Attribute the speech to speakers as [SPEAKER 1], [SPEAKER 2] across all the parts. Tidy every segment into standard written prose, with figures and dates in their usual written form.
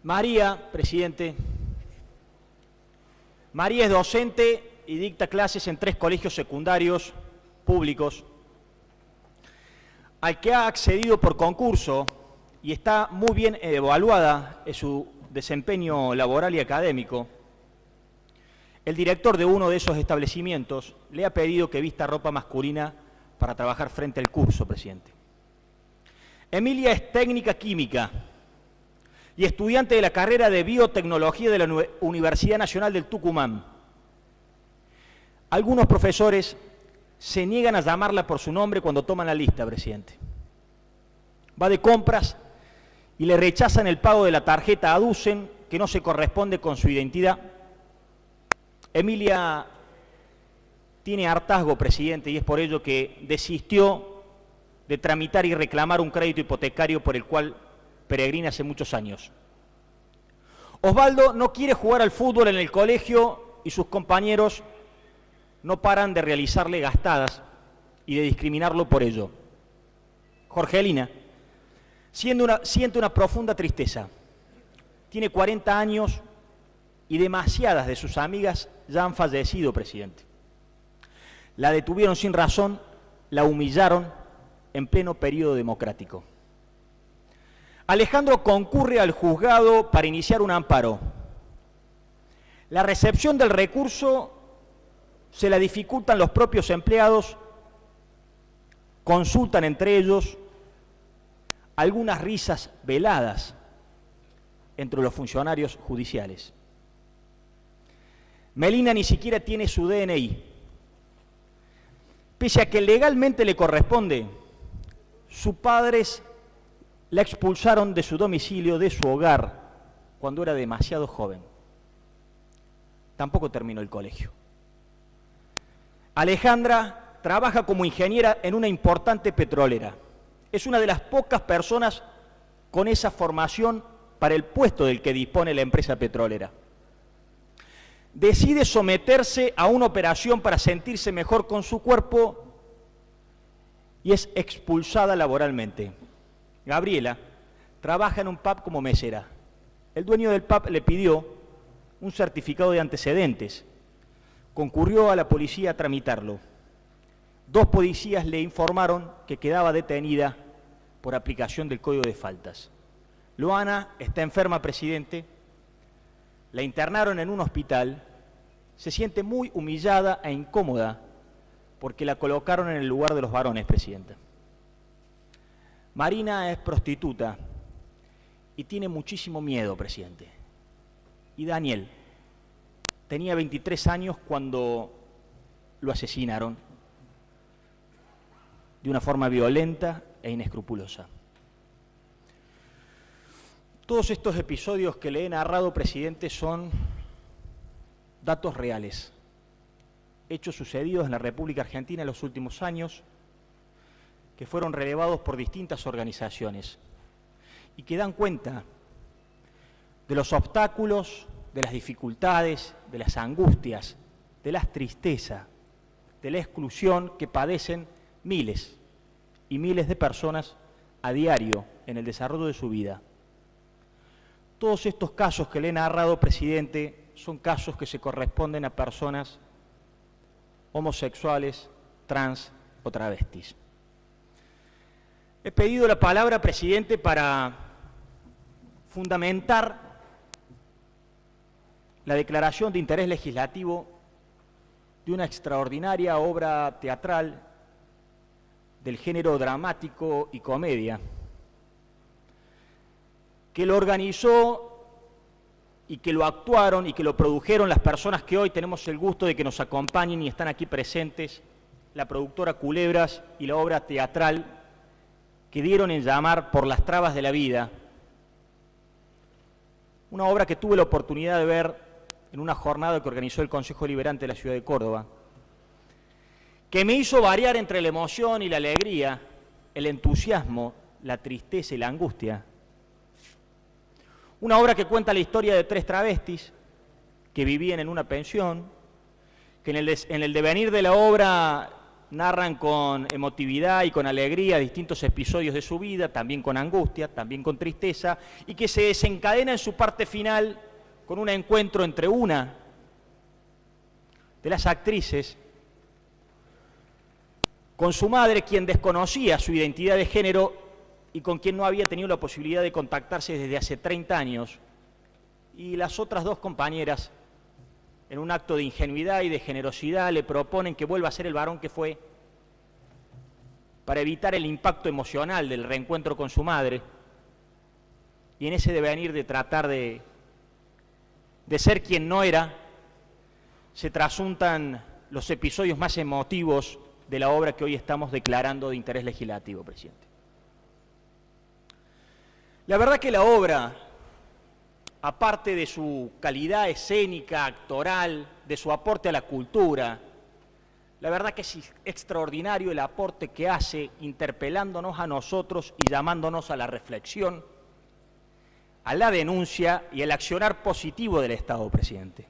[SPEAKER 1] María, presidente, María es docente y dicta clases en 3 colegios secundarios públicos, al que ha accedido por concurso y está muy bien evaluada en su desempeño laboral y académico. El director de uno de esos establecimientos le ha pedido que vista ropa masculina para trabajar frente al curso, presidente. Emilia es técnica química y estudiante de la carrera de biotecnología de la Universidad Nacional del Tucumán. Algunos profesores se niegan a llamarla por su nombre cuando toman la lista, presidente. Va de compras y le rechazan el pago de la tarjeta, aducen que no se corresponde con su identidad. Emilia tiene hartazgo, presidente, y es por ello que desistió de tramitar y reclamar un crédito hipotecario por el cual peregrina hace muchos años. Osvaldo no quiere jugar al fútbol en el colegio y sus compañeros no paran de realizarle gastadas y de discriminarlo por ello. Jorgelina siente una profunda tristeza. Tiene 40 años y demasiadas de sus amigas ya han fallecido, presidente. La detuvieron sin razón, la humillaron en pleno periodo democrático. Alejandro concurre al juzgado para iniciar un amparo. La recepción del recurso se la dificultan los propios empleados, consultan entre ellos, algunas risas veladas entre los funcionarios judiciales. Melina ni siquiera tiene su DNI. Pese a que legalmente le corresponde, sus padres la expulsaron de su domicilio, de su hogar, cuando era demasiado joven. Tampoco terminó el colegio. Alejandra trabaja como ingeniera en una importante petrolera. Es una de las pocas personas con esa formación para el puesto del que dispone la empresa petrolera. Decide someterse a una operación para sentirse mejor con su cuerpo y es expulsada laboralmente. Gabriela trabaja en un pub como mesera. El dueño del pub le pidió un certificado de antecedentes. Concurrió a la policía a tramitarlo. 2 policías le informaron que quedaba detenida por aplicación del Código de Faltas. Luana está enferma, presidente. La internaron en un hospital. Se siente muy humillada e incómoda porque la colocaron en el lugar de los varones, presidenta. Marina es prostituta y tiene muchísimo miedo, presidente. Y Daniel tenía 23 años cuando lo asesinaron de una forma violenta e inescrupulosa. Todos estos episodios que le he narrado, presidente, son datos reales, hechos sucedidos en la República Argentina en los últimos años, que fueron relevados por distintas organizaciones y que dan cuenta de los obstáculos, de las dificultades, de las angustias, de las tristezas, de la exclusión que padecen miles y miles de personas a diario en el desarrollo de su vida. Todos estos casos que le he narrado, presidente, son casos que se corresponden a personas homosexuales, trans o travestis. He pedido la palabra, presidente, para fundamentar la declaración de interés legislativo de una extraordinaria obra teatral del género dramático y comedia, que lo organizó y que lo actuaron y que lo produjeron las personas que hoy tenemos el gusto de que nos acompañen y están aquí presentes, la productora Culebras y la obra teatral que dieron en llamar Por las trabas de la vida, una obra que tuve la oportunidad de ver en una jornada que organizó el Consejo Deliberante de la Ciudad de Córdoba, que me hizo variar entre la emoción y la alegría, el entusiasmo, la tristeza y la angustia. Una obra que cuenta la historia de 3 travestis que vivían en una pensión, que en el devenir de la obra narran con emotividad y con alegría distintos episodios de su vida, también con angustia, también con tristeza, y que se desencadena en su parte final con un encuentro entre una de las actrices con su madre, quien desconocía su identidad de género y con quien no había tenido la posibilidad de contactarse desde hace 30 años, y las otras dos compañeras, en un acto de ingenuidad y de generosidad, le proponen que vuelva a ser el varón que fue para evitar el impacto emocional del reencuentro con su madre, y en ese devenir de tratar de ser quien no era, se trasuntan los episodios más emotivos de la obra que hoy estamos declarando de interés legislativo, presidente. La verdad que la obra, aparte de su calidad escénica, actoral, de su aporte a la cultura, la verdad que es extraordinario el aporte que hace interpelándonos a nosotros y llamándonos a la reflexión, a la denuncia y al accionar positivo del Estado, presidente.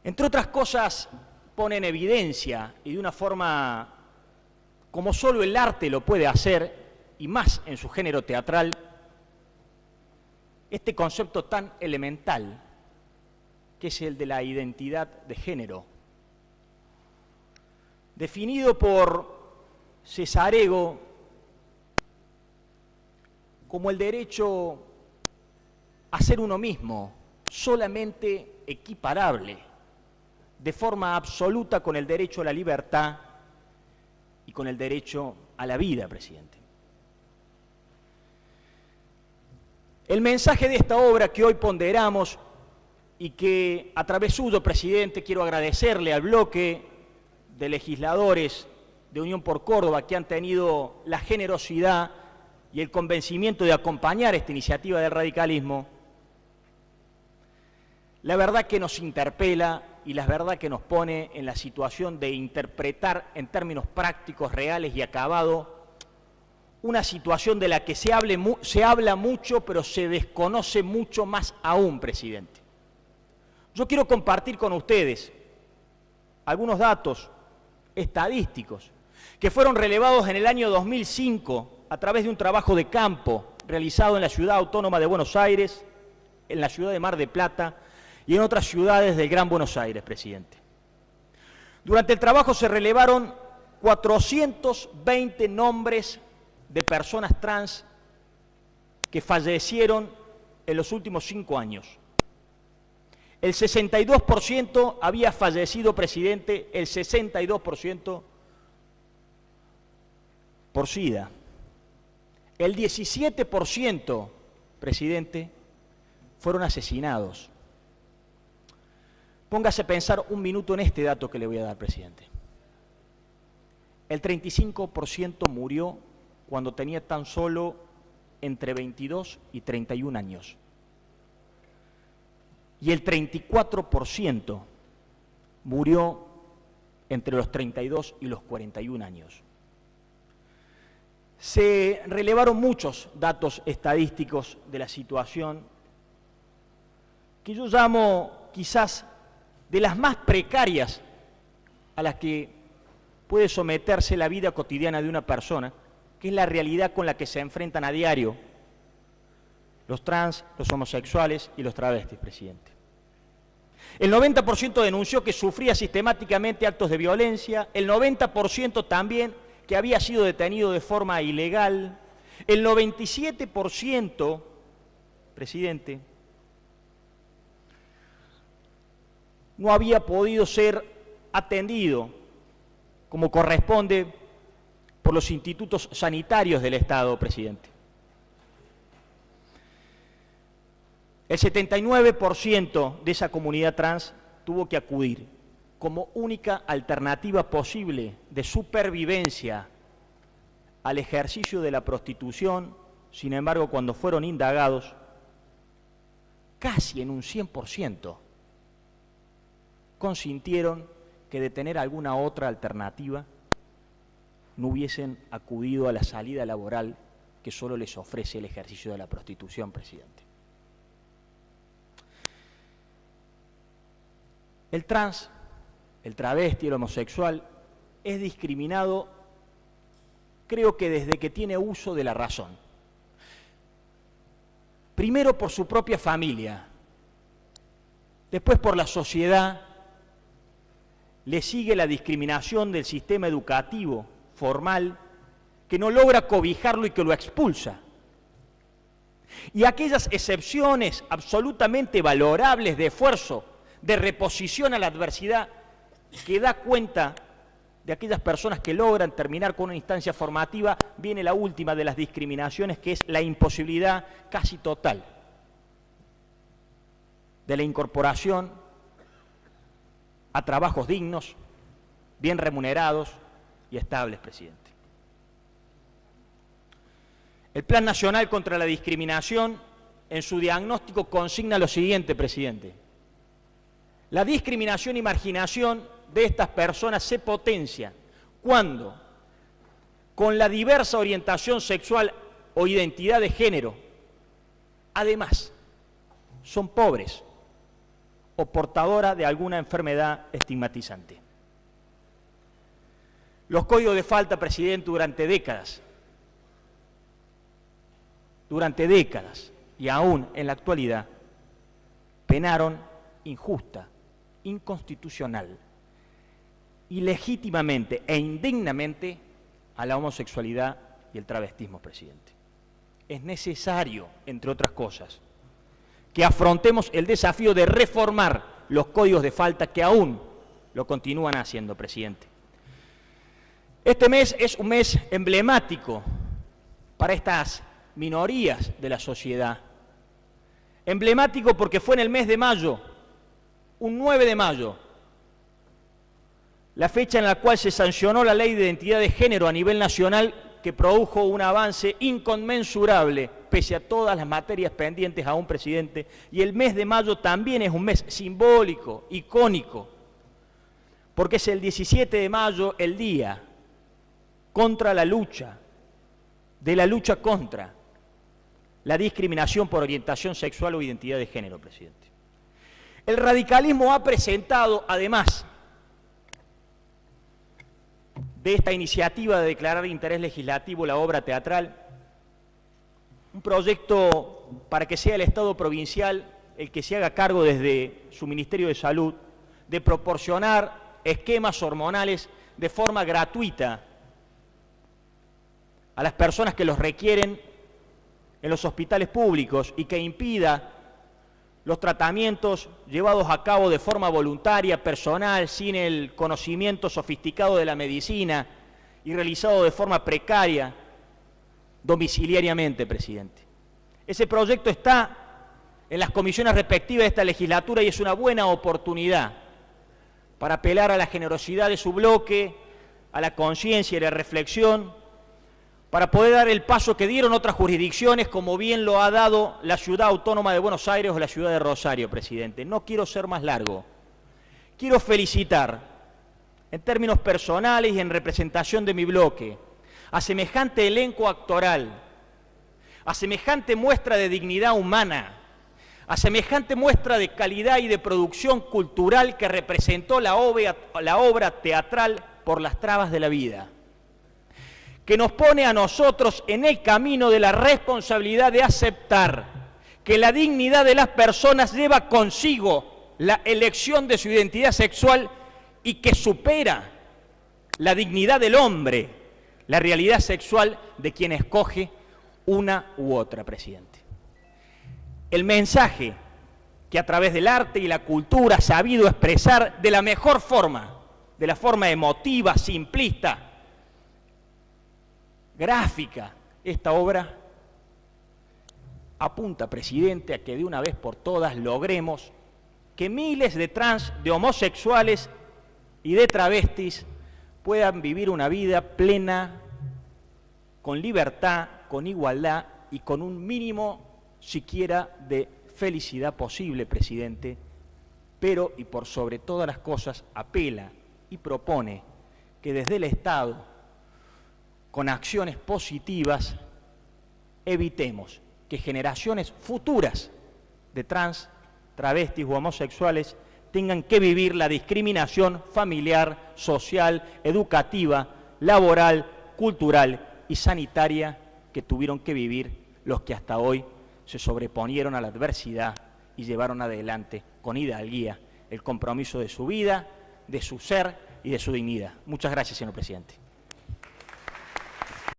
[SPEAKER 1] Entre otras cosas, pone en evidencia, y de una forma como solo el arte lo puede hacer, y más en su género teatral, este concepto tan elemental, que es el de la identidad de género. Definido por Cesarego como el derecho a ser uno mismo, solamente equiparable, de forma absoluta con el derecho a la libertad y con el derecho a la vida, presidente. El mensaje de esta obra que hoy ponderamos y que a través suyo, presidente, quiero agradecerle al bloque de legisladores de Unión por Córdoba que han tenido la generosidad y el convencimiento de acompañar esta iniciativa del radicalismo, la verdad que nos interpela y la verdad que nos pone en la situación de interpretar en términos prácticos, reales y acabados una situación de la que se habla mucho, pero se desconoce mucho más aún, presidente. Yo quiero compartir con ustedes algunos datos estadísticos que fueron relevados en el año 2005 a través de un trabajo de campo realizado en la Ciudad Autónoma de Buenos Aires, en la ciudad de Mar del Plata y en otras ciudades del Gran Buenos Aires, presidente. Durante el trabajo se relevaron 420 nombres de personas trans que fallecieron en los últimos 5 años. El 62% había fallecido, presidente, el 62% por SIDA. El 17%, presidente, fueron asesinados. Póngase a pensar un minuto en este dato que le voy a dar, presidente. El 35% murió cuando tenía tan solo entre 22 y 31 años. Y el 34% murió entre los 32 y los 41 años. Se relevaron muchos datos estadísticos de la situación que yo llamo quizás de las más precarias a las que puede someterse la vida cotidiana de una persona, que es la realidad con la que se enfrentan a diario los trans, los homosexuales y los travestis, presidente. El 90% denunció que sufría sistemáticamente actos de violencia, el 90% también que había sido detenido de forma ilegal, el 97%, presidente, no había podido ser atendido como corresponde por los institutos sanitarios del Estado, presidente. El 79% de esa comunidad trans tuvo que acudir como única alternativa posible de supervivencia al ejercicio de la prostitución. Sin embargo, cuando fueron indagados, casi en un 100%, consintieron que de tener alguna otra alternativa no hubiesen acudido a la salida laboral que solo les ofrece el ejercicio de la prostitución, presidente. El trans el travesti, el homosexual, es discriminado, creo que desde que tiene uso de la razón. Primero por su propia familia, después por la sociedad, le sigue la discriminación del sistema educativo formal que no logra cobijarlo y que lo expulsa. Y aquellas excepciones absolutamente valorables de esfuerzo, de reposición a la adversidad, que da cuenta de aquellas personas que logran terminar con una instancia formativa, viene la última de las discriminaciones, que es la imposibilidad casi total de la incorporación a trabajos dignos, bien remunerados y estables, presidente. El Plan Nacional contra la Discriminación, en su diagnóstico, consigna lo siguiente, presidente. La discriminación y marginación de estas personas se potencia cuando, con la diversa orientación sexual o identidad de género, además, son pobres o portadoras de alguna enfermedad estigmatizante. Los códigos de falta, presidente, durante décadas y aún en la actualidad, penaron injusta, inconstitucional, ilegítimamente e indignamente a la homosexualidad y el travestismo, presidente. Es necesario, entre otras cosas, que afrontemos el desafío de reformar los códigos de falta que aún lo continúan haciendo, presidente. Este mes es un mes emblemático para estas minorías de la sociedad. Emblemático porque fue en el mes de mayo, un 9 de mayo, la fecha en la cual se sancionó la Ley de Identidad de Género a nivel nacional, que produjo un avance inconmensurable pese a todas las materias pendientes aún, presidente. Y el mes de mayo también es un mes simbólico, icónico, porque es el 17 de mayo el día contra la lucha contra la discriminación por orientación sexual o identidad de género, presidente. El radicalismo ha presentado, además de esta iniciativa de declarar de interés legislativo la obra teatral, un proyecto para que sea el Estado provincial el que se haga cargo desde su Ministerio de Salud de proporcionar esquemas hormonales de forma gratuita a las personas que los requieren en los hospitales públicos y que impida los tratamientos llevados a cabo de forma voluntaria, personal, sin el conocimiento sofisticado de la medicina y realizado de forma precaria, domiciliariamente, presidente. Ese proyecto está en las comisiones respectivas de esta legislatura y es una buena oportunidad para apelar a la generosidad de su bloque, a la conciencia y la reflexión, para poder dar el paso que dieron otras jurisdicciones, como bien lo ha dado la Ciudad Autónoma de Buenos Aires o la Ciudad de Rosario, presidente. No quiero ser más largo. Quiero felicitar, en términos personales y en representación de mi bloque, a semejante elenco actoral, a semejante muestra de dignidad humana, a semejante muestra de calidad y de producción cultural que representó la obra teatral Por las trabas de la vida, que nos pone a nosotros en el camino de la responsabilidad de aceptar que la dignidad de las personas lleva consigo la elección de su identidad sexual y que supera la dignidad del hombre, la realidad sexual de quien escoge una u otra, presidente. El mensaje que a través del arte y la cultura ha sabido expresar de la mejor forma, de la forma emotiva, simplista, gráfica, esta obra apunta, presidente, a que de una vez por todas logremos que miles de trans, de homosexuales y de travestis puedan vivir una vida plena, con libertad, con igualdad y con un mínimo siquiera de felicidad posible, presidente, pero, y por sobre todas las cosas, apela y propone que desde el Estado, con acciones positivas, evitemos que generaciones futuras de trans, travestis u homosexuales tengan que vivir la discriminación familiar, social, educativa, laboral, cultural y sanitaria que tuvieron que vivir los que hasta hoy se sobreponieron a la adversidad y llevaron adelante con hidalguía el compromiso de su vida, de su ser y de su dignidad. Muchas gracias, señor presidente.